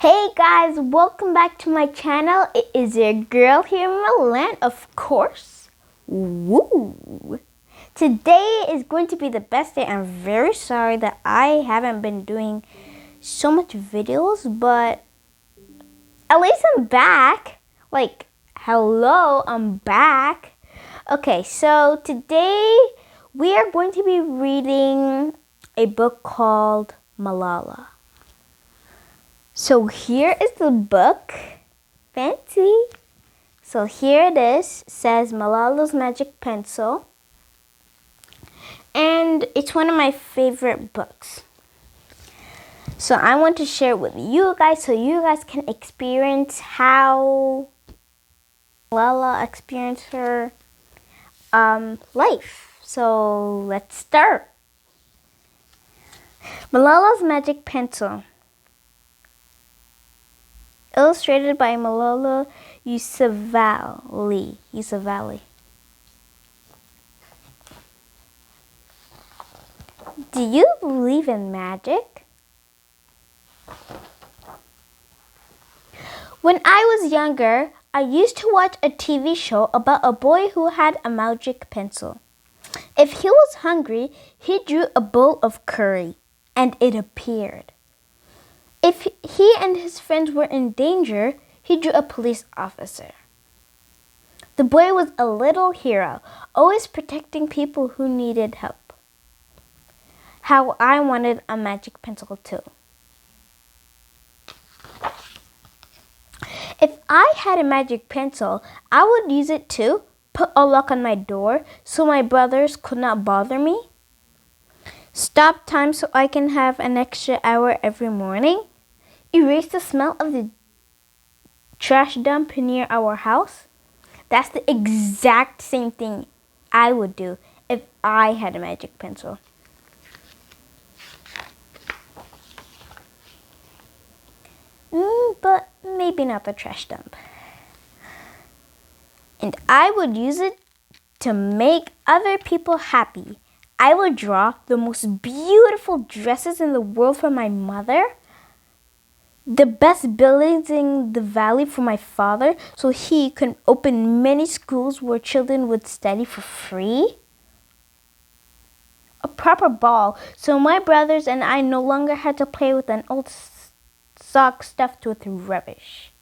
Hey guys, welcome back to my channel. It is your girl here, Malala'S, of course. Woo! Today is going to be the best day. I'm very sorry that I haven't been doing so much videos, but at least I'm back. Hello, I'm back. Okay, so today we are going to be reading a book called Malala. So here is the book. Fancy. So here it is. It says Malala'S Magic Pencil. And it's one of my favorite books. So I want to share it with you guys so you guys can experience how Malala experienced her life. So let's start. Malala'S Magic Pencil. Illustrated by Malala Yousafzai. Do you believe in magic? When I was younger, I used to watch a TV show about a boy who had a magic pencil. If he was hungry, he drew a bowl of curry, and it appeared. If he and his friends were in danger, he drew a police officer. The boy was a little hero, always protecting people who needed help. How I wanted a magic pencil too. If I had a magic pencil, I would use it to put a lock on my door so my brothers could not bother me. Stop time so I can have an extra hour every morning. Erase the smell of the trash dump near our house. That's the exact same thing I would do if I had a magic pencil. But maybe not the trash dump. And I would use it to make other people happy. I would draw the most beautiful dresses in the world for my mother. The best buildings in the valley for my father so he could open many schools where children would study for free. A proper ball so my brothers and I no longer had to play with an old sock stuffed with rubbish.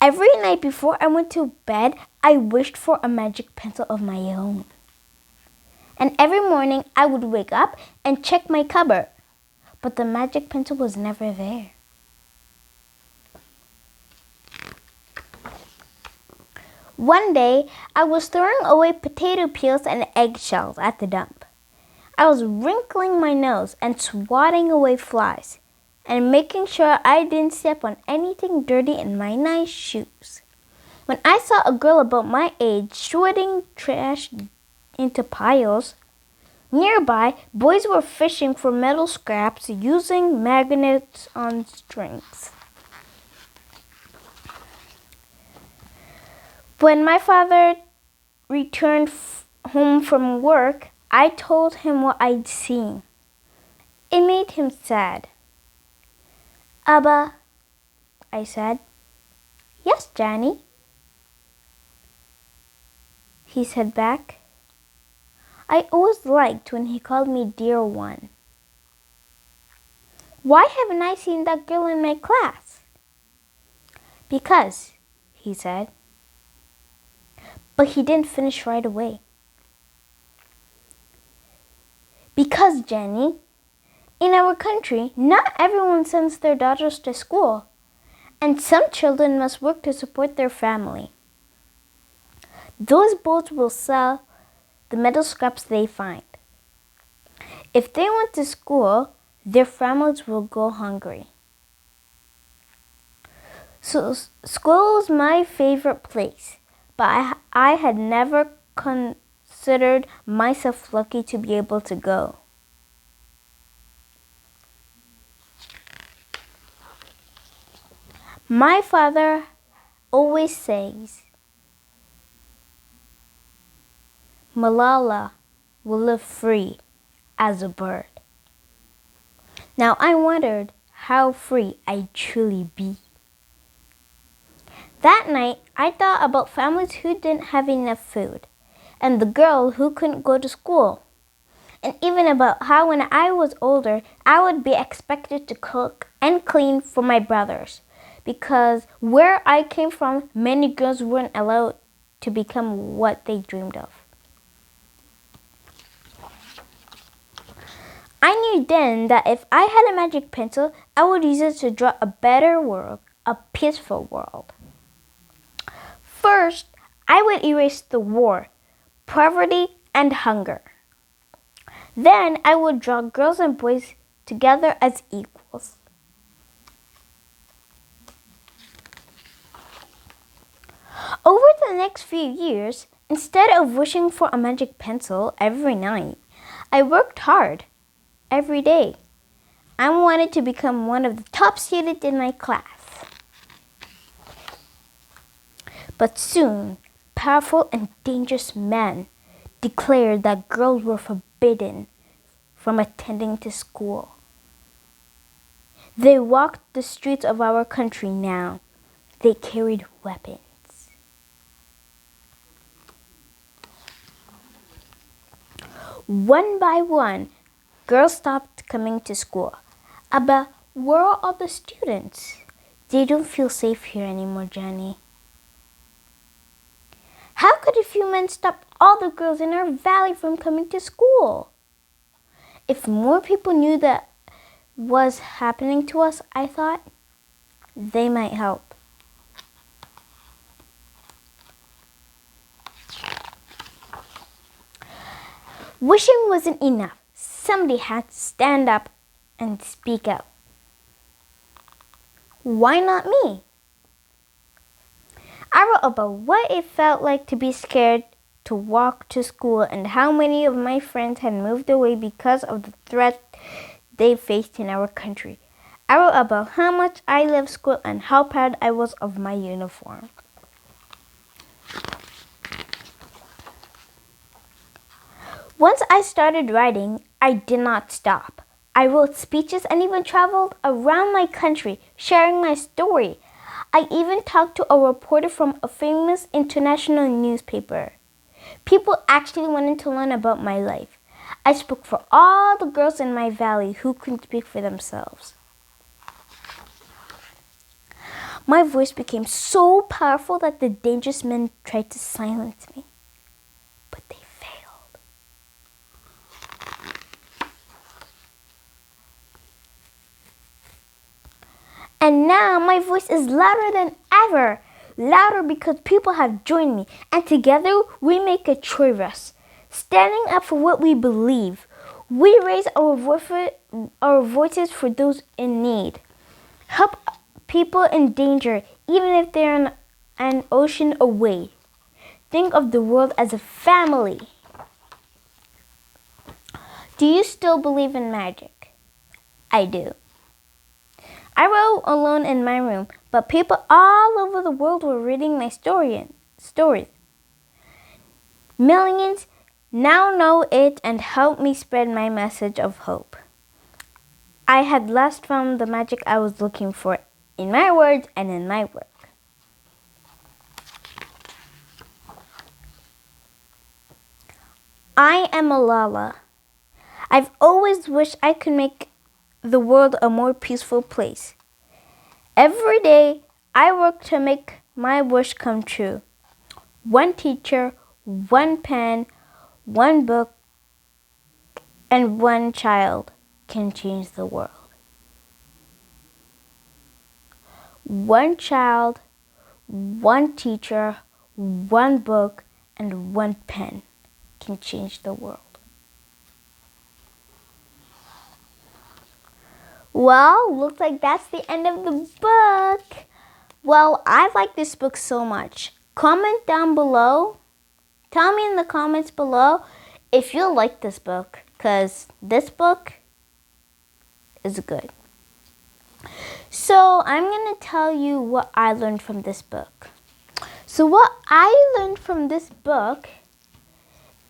Every night before I went to bed, I wished for a magic pencil of my own. And every morning I would wake up and check my cupboard. But the magic pencil was never there. One day, I was throwing away potato peels and eggshells at the dump. I was wrinkling my nose and swatting away flies and making sure I didn't step on anything dirty in my nice shoes. When I saw a girl about my age sorting trash into piles, nearby, boys were fishing for metal scraps using magnets on strings. When my father returned home from work, I told him what I'd seen. It made him sad. Abba, I said. Yes, Johnny. He said back. I always liked when he called me dear one. Why haven't I seen that girl in my class? Because, he said. But he didn't finish right away. Because, Jenny, in our country, not everyone sends their daughters to school, and some children must work to support their family. Those boys will sell the metal scraps they find. If they went to school, their families will go hungry. So school was my favorite place, but I had never considered myself lucky to be able to go. My father always says, Malala will live free as a bird. Now I wondered, how free I'd truly be. That night, I thought about families who didn't have enough food, and the girl who couldn't go to school, and even about how when I was older, I would be expected to cook and clean for my brothers, because where I came from, many girls weren't allowed to become what they dreamed of. I knew then that if I had a magic pencil, I would use it to draw a better world, a peaceful world. First, I would erase the war, poverty, and hunger. Then I would draw girls and boys together as equals. Over the next few years, instead of wishing for a magic pencil every night, I worked hard every day. I wanted to become one of the top students in my class. But soon, powerful and dangerous men declared that girls were forbidden from attending to school. They walked the streets of our country now. They carried weapons. One by one, girls stopped coming to school. But where are all the students? They don't feel safe here anymore, Johnny. How could a few men stop all the girls in our valley from coming to school? If more people knew that was happening to us, I thought, they might help. Wishing wasn't enough. Somebody had to stand up and speak out. Why not me? I wrote about what it felt like to be scared to walk to school and how many of my friends had moved away because of the threat they faced in our country. I wrote about how much I loved school and how proud I was of my uniform. Once I started writing, I did not stop. I wrote speeches and even traveled around my country sharing my story. I even talked to a reporter from a famous international newspaper. People actually wanted to learn about my life. I spoke for all the girls in my valley who couldn't speak for themselves. My voice became so powerful that the dangerous men tried to silence me, but they failed. And now my voice is louder than ever. Louder because people have joined me, and together we make a choice, standing up for what we believe. We raise our voices for those in need. Help people in danger, even if they're in an ocean away. Think of the world as a family. Do you still believe in magic? I do. I wrote alone in my room, but people all over the world were reading my stories. Millions now know it and help me spread my message of hope. I had last found the magic I was looking for in my words and in my work. I am Malala. I've always wished I could make the world a more peaceful place. Every day, I work to make my wish come true. One teacher, one pen, one book, and one child can change the world. One child, one teacher, one book, and one pen can change the world. Well, looks like that's the end of the book. Well, I like this book so much. Comment down below. Tell me in the comments below if you like this book, because this book is good. So I'm going to tell you what I learned from this book. So what I learned from this book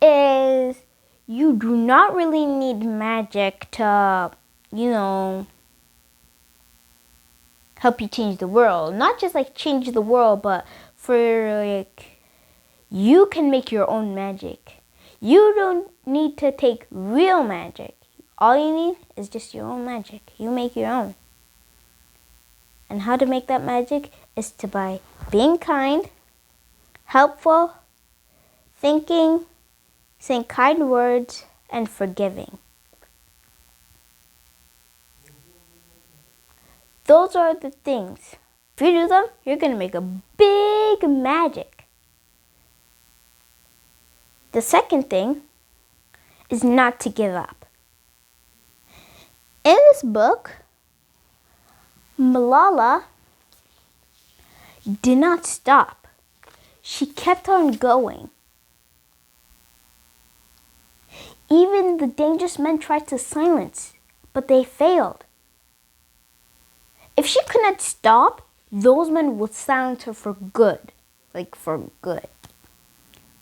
is you do not really need magic to, help you change the world. Not just like change the world, but for like you can make your own magic. You don't need to take real magic. All you need is just your own magic. You make your own. And how to make that magic is by being kind, helpful, thinking, saying kind words, and forgiving. Those are the things. If you do them, you're going to make a big magic. The second thing is not to give up. In this book, Malala did not stop. She kept on going. Even the dangerous men tried to silence, but they failed. If she could not stop, those men would silence her for good. Like for good.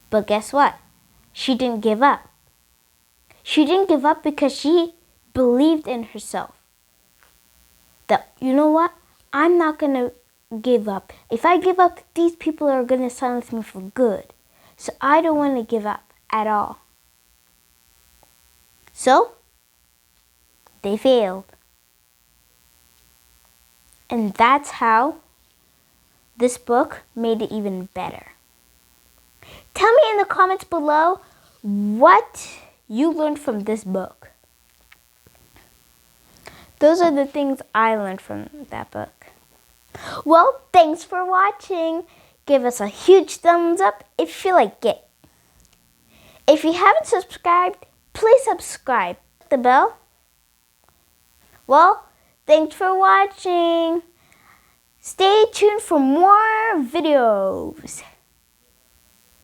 But guess what? She didn't give up. She didn't give up because she believed in herself. That, you know what? I'm not going to give up. If I give up, these people are going to silence me for good. So I don't want to give up at all. So, they failed. And that's how this book made it even better. Tell me in the comments below what you learned from this book. Those are the things I learned from that book. Well, thanks for watching. Give us a huge thumbs up if you like it. If you haven't subscribed, please subscribe. Hit the bell. Well, thanks for watching. Stay tuned for more videos.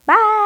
Bye.